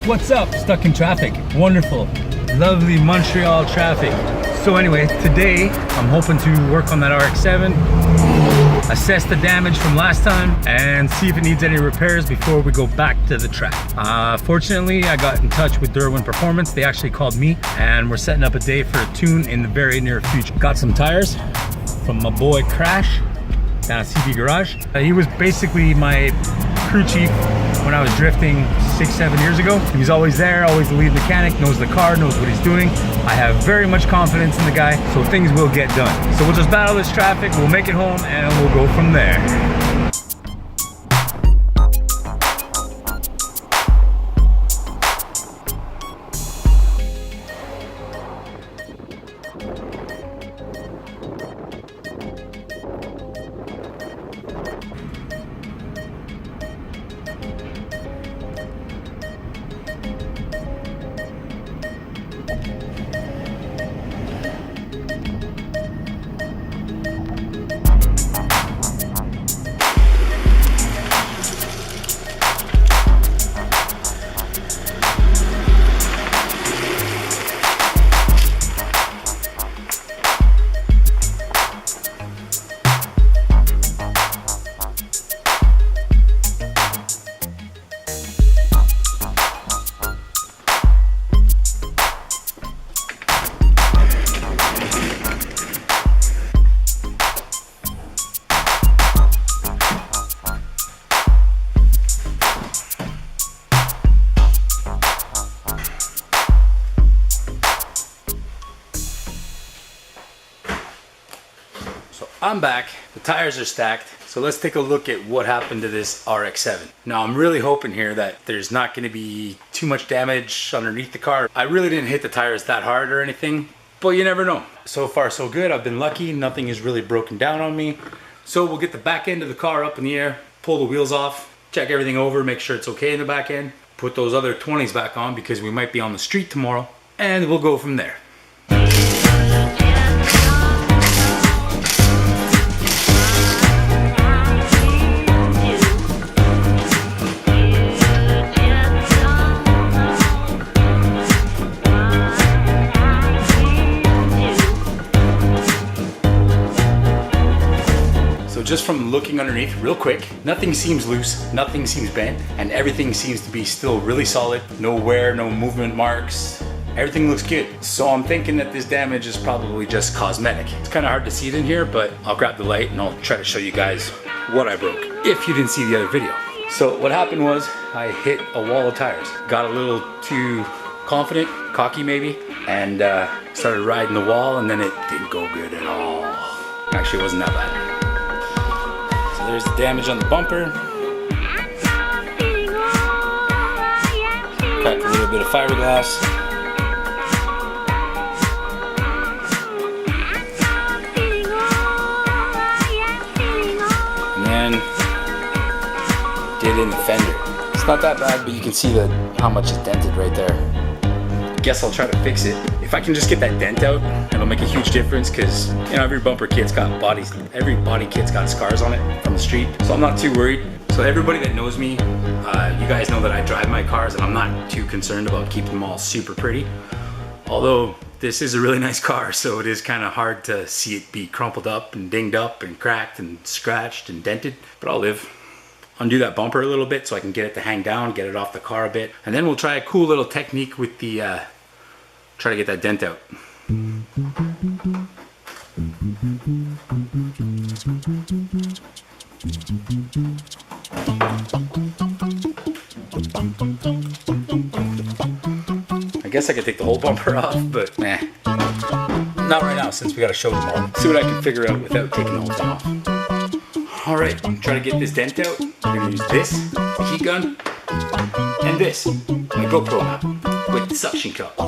What's up? Stuck in traffic. Wonderful, lovely Montreal traffic. So anyway, today I'm hoping to work on that Rx7, assess the damage from last time, and see if it needs any repairs before we go back to the track. Fortunately, I got in touch with Derwin Performance. They actually called me, and we're setting up a day for a tune in the very near future. Got some tires from my boy Crash down at CB Garage. He was basically my crew chief when I was drifting 6-7 years ago. He was always there, always the lead mechanic, knows the car, knows what he's doing. I have very much confidence in the guy, so things will get done. So we'll just battle this traffic, we'll make it home, and we'll go from there. I'm back, the tires are stacked, so let's take a look at what happened to this Rx7. Now I'm really hoping here that there's not going to be too much damage underneath the car. I really didn't hit the tires that hard or anything, but you never know. So far so good, I've been lucky, nothing is really broken down on me. So we'll get the back end of the car up in the air, pull the wheels off, check everything over, make sure it's okay in the back end, put those other 20s back on because we might be on the street tomorrow, and we'll go from there. Just from looking underneath real quick, nothing seems loose, nothing seems bent, and everything seems to be still really solid. No wear, no movement marks, everything looks good. So I'm thinking that this damage is probably just cosmetic. It's kind of hard to see it in here, but I'll grab the light and I'll try to show you guys what I broke, if you didn't see the other video. So what happened was I hit a wall of tires. Got a little too confident, cocky maybe, and started riding the wall, and then it didn't go good at all. Actually, it wasn't that bad. There's the damage on the bumper. Cracked a little bit of fiberglass. And then did in the fender. It's not that bad, but you can see how much is dented right there. Guess I'll try to fix it. If I can just get that dent out, it'll make a huge difference because, you know, every bumper kit's got bodies, every body kit's got scars on it from the street. So I'm not too worried. So everybody that knows me, you guys know that I drive my cars and I'm not too concerned about keeping them all super pretty. Although this is a really nice car, so it is kind of hard to see it be crumpled up and dinged up and cracked and scratched and dented, but I'll live. Undo that bumper a little bit so I can get it to hang down, get it off the car a bit. And then we'll try a cool little technique with the, try to get that dent out. I guess I could take the whole bumper off, but nah. Not right now since we got a show tomorrow. See what I can figure out without taking the whole thing off. Alright, try to get this dent out. I'm gonna use this, the heat gun, and this, my GoPro mount, with the suction cup. So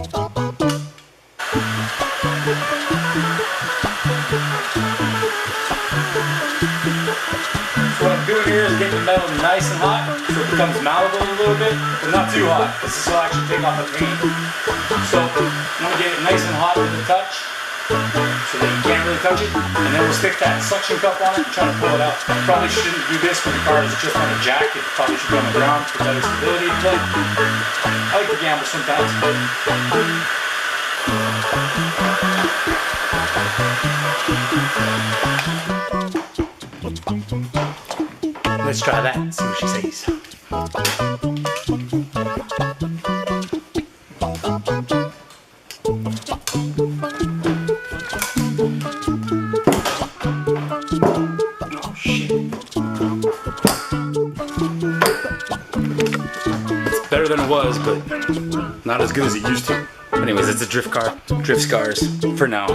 what I'm doing here is getting the metal nice and hot so it becomes malleable a little bit, but not too hot. This will actually take off the paint. So I'm gonna get it nice and hot with the touch. so that you can't really touch it. And then we'll stick that suction cup on it and try to pull it out. Probably shouldn't do this when the car is just on a jack. It probably should be on the ground for better stability. But I like to gamble sometimes. Let's try that and see what she says. Oh shit. It's better than it was, but not as good as it used to. Anyways, it's a drift car. Drift scars for now.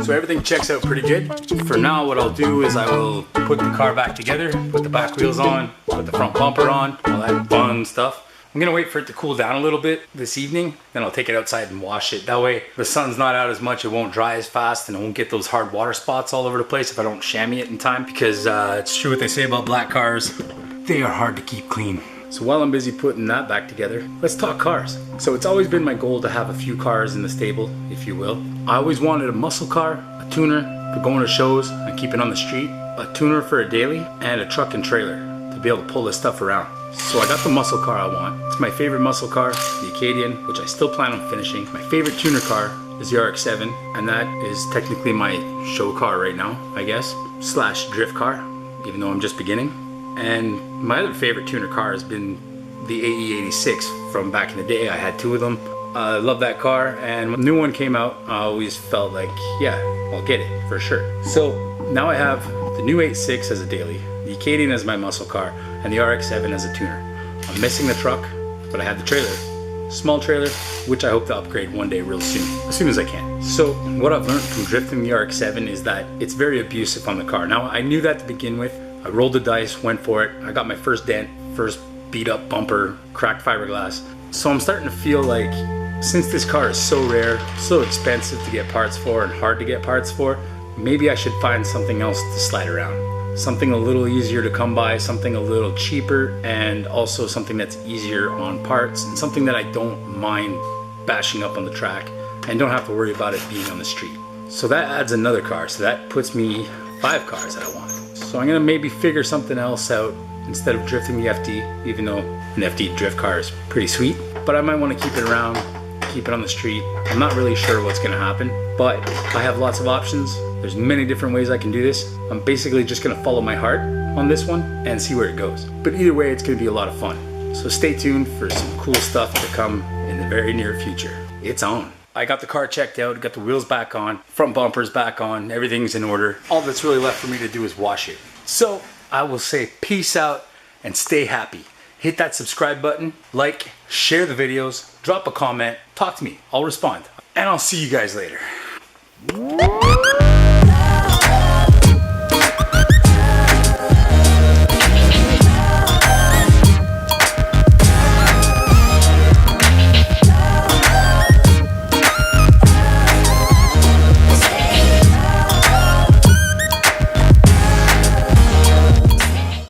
So everything checks out pretty good. For now, what I'll do is I will put the car back together, put the back wheels on, put the front bumper on, all that fun stuff. I'm gonna wait for it to cool down a little bit this evening, then I'll take it outside and wash it. That way the sun's not out as much, it won't dry as fast, and I won't get those hard water spots all over the place if I don't chamois it in time, because it's true what they say about black cars. They are hard to keep clean. So while I'm busy putting that back together, let's talk cars. So it's always been my goal to have a few cars in the stable, if you will. I always wanted a muscle car, a tuner for going to shows and keeping on the street, a tuner for a daily, and a truck and trailer to be able to pull this stuff around. So I got the muscle car I want. It's my favorite muscle car, the Acadian, which I still plan on finishing. My favorite tuner car is the Rx7, and that is technically my show car right now, I guess, slash drift car, even though I'm just beginning. And my other favorite tuner car has been the AE86 from back in the day. I had two of them. I love that car, and when the new one came out, I always felt like, yeah, I'll get it for sure. So now I have the new 86 as a daily, the Acadian as my muscle car, and the Rx7 as a tuner. I'm missing the truck, but I have the trailer. Small trailer, which I hope to upgrade one day real soon, as soon as I can. So what I've learned from drifting the Rx7 is that it's very abusive on the car. Now I knew that to begin with. I rolled the dice, went for it. I got my first dent, first beat up bumper, cracked fiberglass. So I'm starting to feel like, since this car is so rare, so expensive to get parts for and hard to get parts for, maybe I should find something else to slide around. Something a little easier to come by, something a little cheaper, and also something that's easier on parts, and something that I don't mind bashing up on the track and don't have to worry about it being on the street. So that adds another car, so that puts me 5 cars that I want. So I'm gonna maybe figure something else out instead of drifting the FD, even though an FD drift car is pretty sweet. But I might want to keep it around, keep it on the street. I'm not really sure what's gonna happen, but I have lots of options. There's many different ways I can do this. I'm basically just gonna follow my heart on this one and see where it goes. But either way, it's gonna be a lot of fun. So stay tuned for some cool stuff to come in the very near future. It's on. I got the car checked out, got the wheels back on, front bumpers back on, everything's in order. All that's really left for me to do is wash it. So I will say peace out and stay happy. Hit that subscribe button, like, share the videos, drop a comment, talk to me, I'll respond. And I'll see you guys later.